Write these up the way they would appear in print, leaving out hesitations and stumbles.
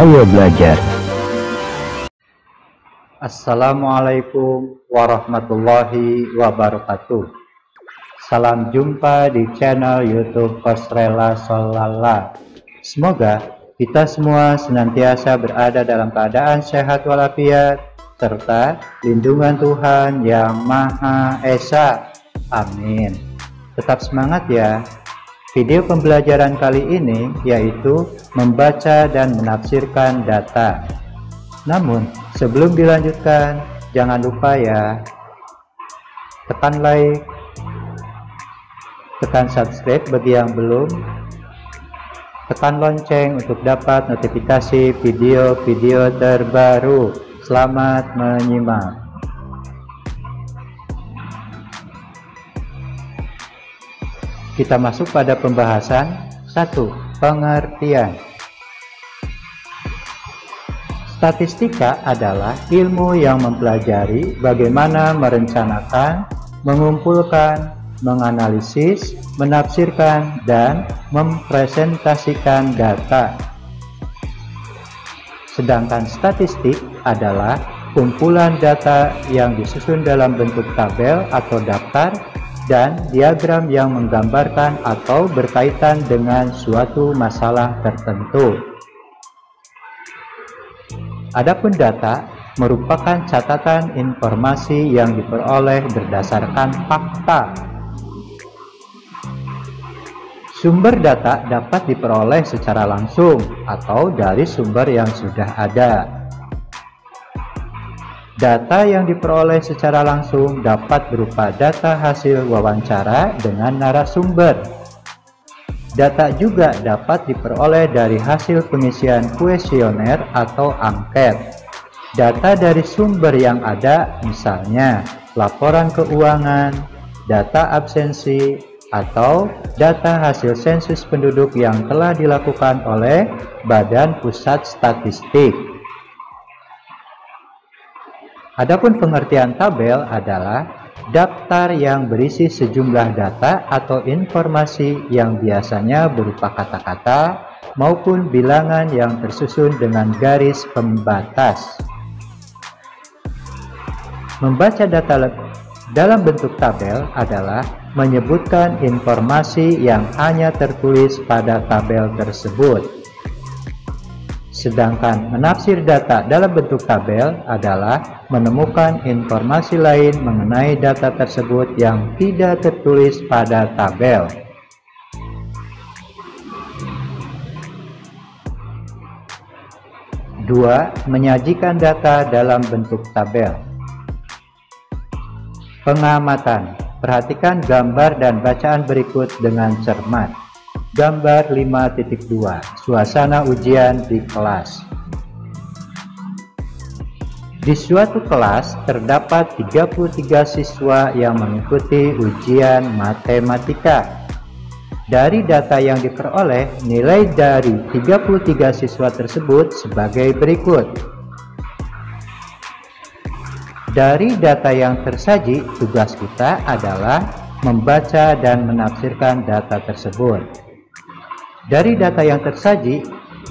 Ayo belajar. Assalamualaikum warahmatullahi wabarakatuh. Salam jumpa di channel YouTube Coach Rela Sholala. Semoga kita semua senantiasa berada dalam keadaan sehat walafiat serta lindungan Tuhan Yang Maha Esa. Amin. Tetap semangat ya. Video pembelajaran kali ini yaitu membaca dan menafsirkan data. Namun sebelum dilanjutkan, jangan lupa ya, tekan like, tekan subscribe bagi yang belum, tekan lonceng untuk dapat notifikasi video-video terbaru. Selamat menyimak. Kita masuk pada pembahasan 1. Pengertian. Statistika adalah ilmu yang mempelajari bagaimana merencanakan, mengumpulkan, menganalisis, menafsirkan, dan mempresentasikan data. Sedangkan statistik adalah kumpulan data yang disusun dalam bentuk tabel atau daftar dan diagram yang menggambarkan atau berkaitan dengan suatu masalah tertentu. Adapun data merupakan catatan informasi yang diperoleh berdasarkan fakta. Sumber data dapat diperoleh secara langsung atau dari sumber yang sudah ada. Data yang diperoleh secara langsung dapat berupa data hasil wawancara dengan narasumber. Data juga dapat diperoleh dari hasil pengisian kuesioner atau angket. Data dari sumber yang ada, misalnya laporan keuangan, data absensi, atau data hasil sensus penduduk yang telah dilakukan oleh Badan Pusat Statistik. Adapun pengertian tabel adalah daftar yang berisi sejumlah data atau informasi yang biasanya berupa kata-kata maupun bilangan yang tersusun dengan garis pembatas. Membaca data dalam bentuk tabel adalah menyebutkan informasi yang hanya tertulis pada tabel tersebut. Sedangkan menafsir data dalam bentuk tabel adalah menemukan informasi lain mengenai data tersebut yang tidak tertulis pada tabel. Dua, menyajikan data dalam bentuk tabel. Pengamatan. Perhatikan gambar dan bacaan berikut dengan cermat. Gambar 5.2. Suasana ujian di kelas. Di suatu kelas terdapat 33 siswa yang mengikuti ujian matematika. Dari data yang diperoleh, nilai dari 33 siswa tersebut sebagai berikut. Dari data yang tersaji, tugas kita adalah membaca dan menafsirkan data tersebut. Dari data yang tersaji,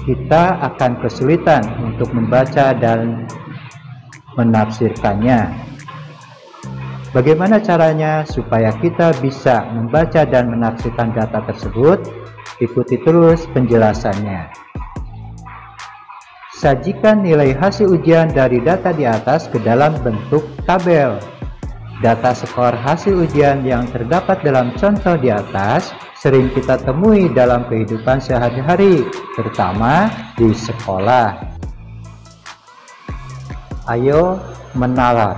kita akan kesulitan untuk membaca dan menafsirkannya. Bagaimana caranya supaya kita bisa membaca dan menafsirkan data tersebut? Ikuti terus penjelasannya. Sajikan nilai hasil ujian dari data di atas ke dalam bentuk tabel. Data skor hasil ujian yang terdapat dalam contoh di atas sering kita temui dalam kehidupan sehari-hari, terutama di sekolah. Ayo menalar.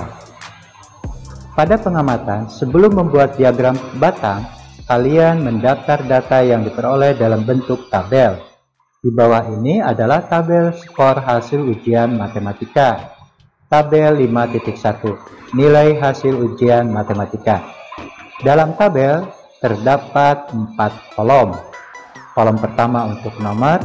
Pada pengamatan, sebelum membuat diagram batang, kalian mendaftar data yang diperoleh dalam bentuk tabel. Di bawah ini adalah tabel skor hasil ujian matematika. Tabel 5.1. Nilai hasil ujian matematika. Dalam tabel terdapat 4 kolom. Kolom pertama untuk nomor,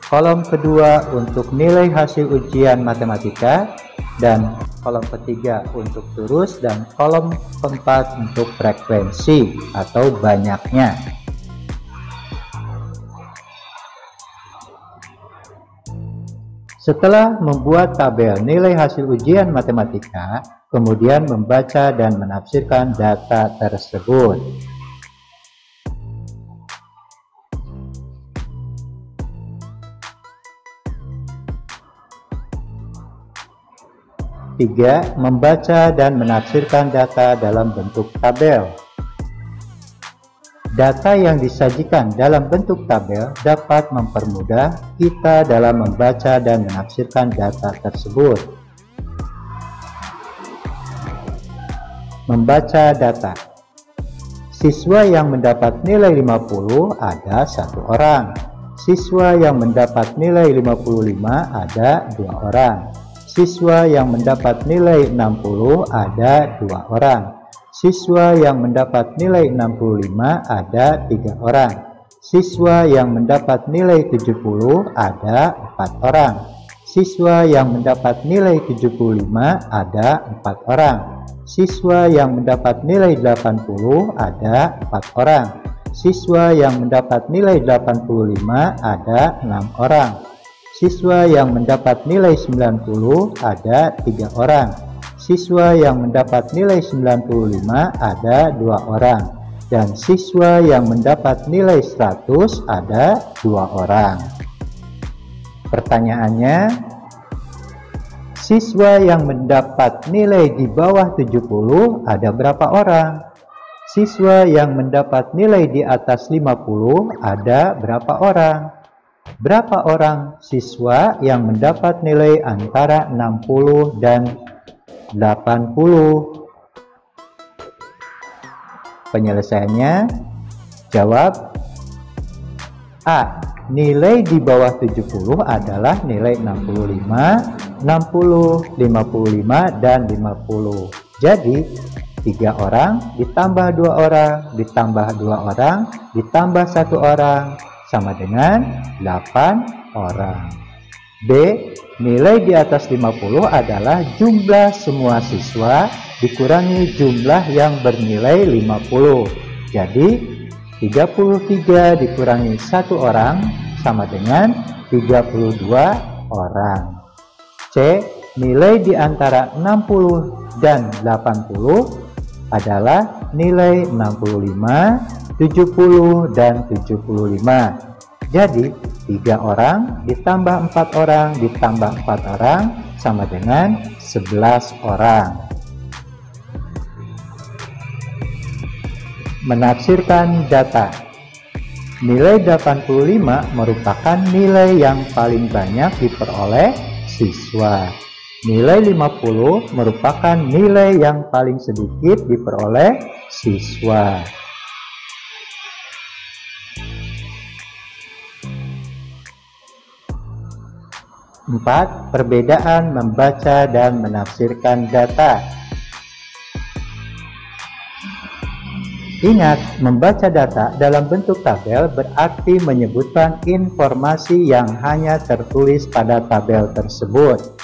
kolom kedua untuk nilai hasil ujian matematika, dan kolom ketiga untuk tulis, dan kolom keempat untuk frekuensi atau banyaknya. Setelah membuat tabel nilai hasil ujian matematika, kemudian membaca dan menafsirkan data tersebut. Tiga, membaca dan menafsirkan data dalam bentuk tabel. Data yang disajikan dalam bentuk tabel dapat mempermudah kita dalam membaca dan menafsirkan data tersebut. Membaca data. Siswa yang mendapat nilai 50 ada 1 orang. Siswa yang mendapat nilai 55 ada 2 orang. Siswa yang mendapat nilai 60 ada 2 orang. Siswa yang mendapat nilai 65 ada 3 orang. Siswa yang mendapat nilai 70 ada 4 orang. Siswa yang mendapat nilai 75 ada 4 orang. Siswa yang mendapat nilai 80 ada 4 orang. Siswa yang mendapat nilai 85 ada 6 orang. Siswa yang mendapat nilai 90 ada 3 orang. Siswa yang mendapat nilai 95 ada 2 orang. Dan siswa yang mendapat nilai 100 ada 2 orang. Pertanyaannya, siswa yang mendapat nilai di bawah 70 ada berapa orang? Siswa yang mendapat nilai di atas 50 ada berapa orang? Berapa orang siswa yang mendapat nilai antara 60 dan 80? Penyelesaiannya, jawab A. Nilai di bawah 70 adalah nilai 65, 60, 55, dan 50. Jadi, 3 orang ditambah 2 orang, ditambah 2 orang, ditambah 1 orang, sama dengan 8 orang. B. Nilai di atas 50 adalah jumlah semua siswa dikurangi jumlah yang bernilai 50. Jadi, 33 dikurangi 1 orang sama dengan 32 orang. C. Nilai di antara 60 dan 80 adalah nilai 65, 70, dan 75. Jadi, 3 orang ditambah 4 orang ditambah 4 orang sama dengan 11 orang. Menafsirkan data. Nilai 85 merupakan nilai yang paling banyak diperoleh siswa. Nilai 50 merupakan nilai yang paling sedikit diperoleh siswa. Empat, perbedaan membaca dan menafsirkan data. Ingat, membaca data dalam bentuk tabel berarti menyebutkan informasi yang hanya tertulis pada tabel tersebut.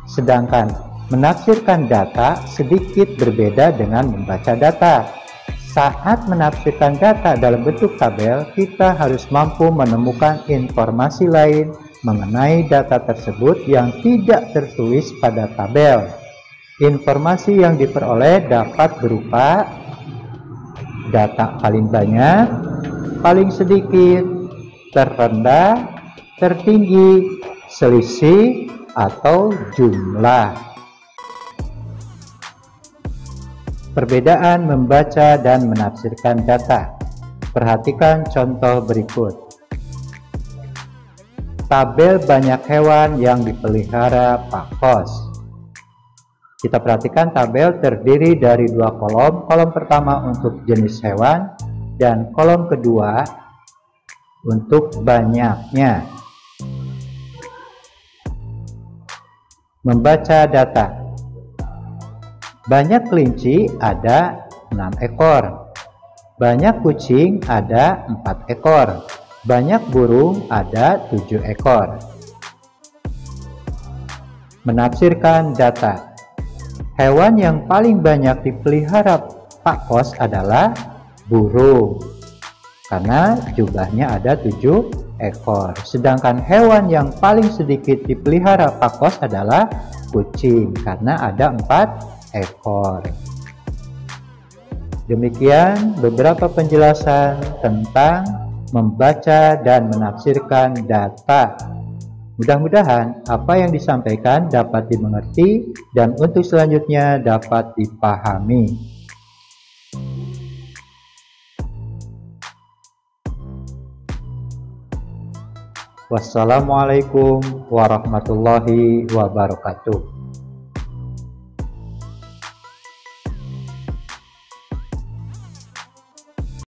Sedangkan menafsirkan data sedikit berbeda dengan membaca data. Saat menafsirkan data dalam bentuk tabel, kita harus mampu menemukan informasi lain mengenai data tersebut yang tidak tertulis pada tabel. Informasi yang diperoleh dapat berupa data paling banyak, paling sedikit, terendah, tertinggi, selisih, atau jumlah. Perbedaan membaca dan menafsirkan data. Perhatikan contoh berikut. Tabel banyak hewan yang dipelihara Pak Kos. Kita perhatikan tabel terdiri dari 2 kolom. Kolom pertama untuk jenis hewan dan kolom kedua untuk banyaknya. Membaca data. Banyak kelinci ada 6 ekor. Banyak kucing ada 4 ekor. Banyak burung ada 7 ekor. Menafsirkan data. Hewan yang paling banyak dipelihara Pak Kos adalah burung, karena jumlahnya ada 7 ekor. Sedangkan hewan yang paling sedikit dipelihara pakos adalah kucing karena ada 4 ekor. Demikian beberapa penjelasan tentang membaca dan menafsirkan data. Mudah-mudahan apa yang disampaikan dapat dimengerti dan untuk selanjutnya dapat dipahami. Wassalamualaikum warahmatullahi wabarakatuh.